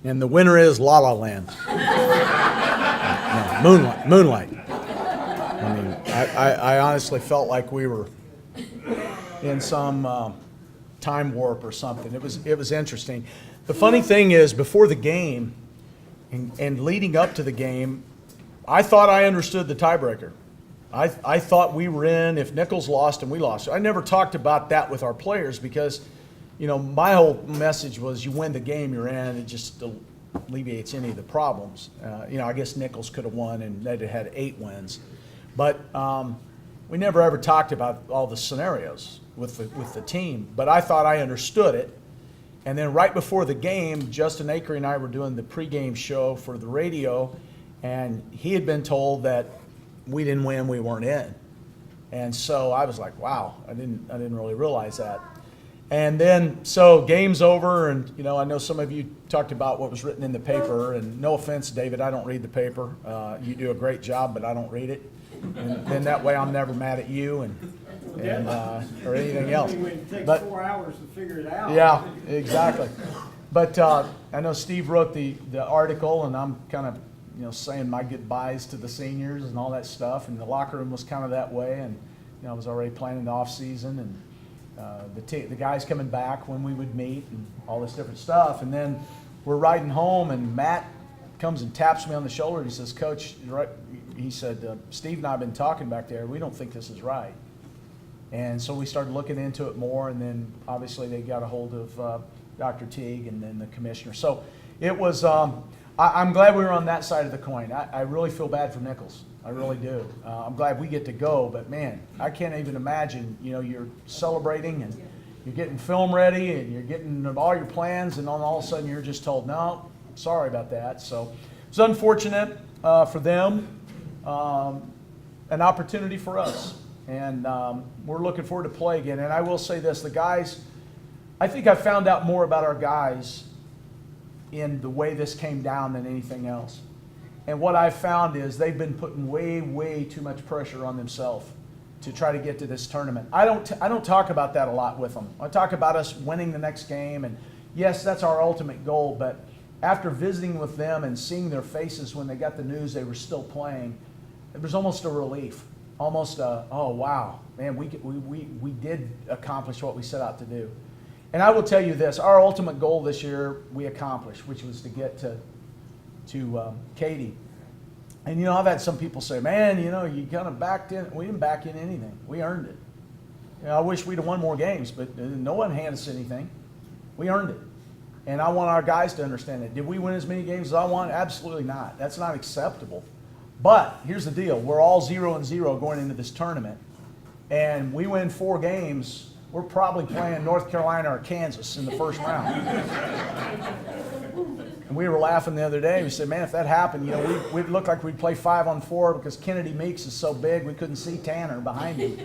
And the winner is La La Land. No, Moonlight. I mean, I honestly felt like we were in some time warp or something. It was interesting. The funny thing is, before the game and leading up to the game, I thought I understood the tiebreaker. I thought we were in if Nichols lost and we lost. I never talked about that with our players because, you know, my whole message was you win the game you're in. It just alleviates any of the problems. You know, I guess Nichols could have won and they'd have had 8 wins. But we never ever talked about all the scenarios with the team. But I thought I understood it. And then right before the game, Justin Acri and I were doing the pregame show for the radio, and he had been told that we didn't win, we weren't in. And so I was like, wow, I didn't really realize that. And then, so game's over, and, you know, I know some of you talked about what was written in the paper, and no offense, David, I don't read the paper. You do a great job, but I don't read it. And then that way I'm never mad at you and or anything else. It takes But 4 hours to figure it out. yeah, exactly. But I know Steve wrote the article, and I'm kind of, you know, saying my goodbyes to the seniors and all that stuff, and the locker room was kind of that way, and, you know, I was already planning the off season, and the guys coming back when we would meet and all this different stuff. And then we're riding home, and Matt comes and taps me on the shoulder, and he says, Coach, right? He said, Steve and I have been talking back there. We don't think this is right. And so we started looking into it more, and then obviously they got a hold of Dr. Teague and then the commissioner. So it was, I'm glad we were on that side of the coin. I really feel bad for Nichols. I really do. I'm glad we get to go, but man, I can't even imagine, you know, you're celebrating and you're getting film ready and you're getting all your plans, and all of a sudden you're just told, no, sorry about that. So it's unfortunate for them, an opportunity for us. And we're looking forward to play again. And I will say this, the guys, I think I found out more about our guys in the way this came down than anything else. And what I've found is they've been putting way, way too much pressure on themselves to try to get to this tournament. I don't talk about that a lot with them. I talk about us winning the next game, and yes, that's our ultimate goal, but after visiting with them and seeing their faces when they got the news they were still playing, it was almost a relief. Almost oh wow, man, we did accomplish what we set out to do. And I will tell you this, our ultimate goal this year we accomplished, which was to get to Katy. And you know, I've had some people say, man, you know, you kind of backed in. We didn't back in anything. We earned it. You know, I wish we'd have won more games, but no one handed us anything. We earned it. And I want our guys to understand that. Did we win as many games as I want? Absolutely not. That's not acceptable. But here's the deal. We're all 0-0 going into this tournament. And we win 4 games, we're probably playing North Carolina or Kansas in the first round. And we were laughing the other day. We said, man, if that happened, you know, we'd look like we'd play 5-on-4 because Kennedy Meeks is so big we couldn't see Tanner behind him.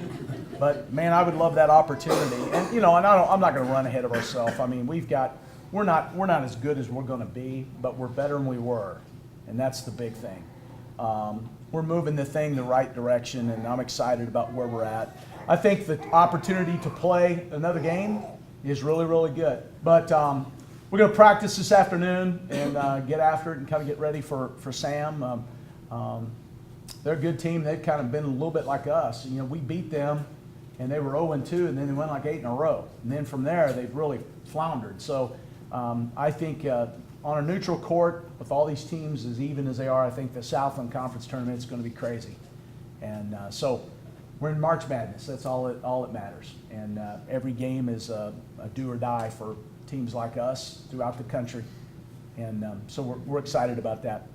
But, man, I would love that opportunity. And, you know, and I'm not going to run ahead of ourselves. I mean, we're not as good as we're going to be, but we're better than we were. And that's the big thing. We're moving the thing the right direction, and I'm excited about where we're at. I think the opportunity to play another game is really, really good. But we're going to practice this afternoon and get after it and kind of get ready for Sam. They're a good team. They've kind of been a little bit like us. You know, we beat them, and they were 0-2, and then they went like 8 in a row. And then from there, they've really floundered. So I think on a neutral court with all these teams as even as they are, I think the Southland Conference Tournament is going to be crazy. And so we're in March Madness. That's all that matters. And every game is a do or die for teams like us throughout the country. And so we're excited about that.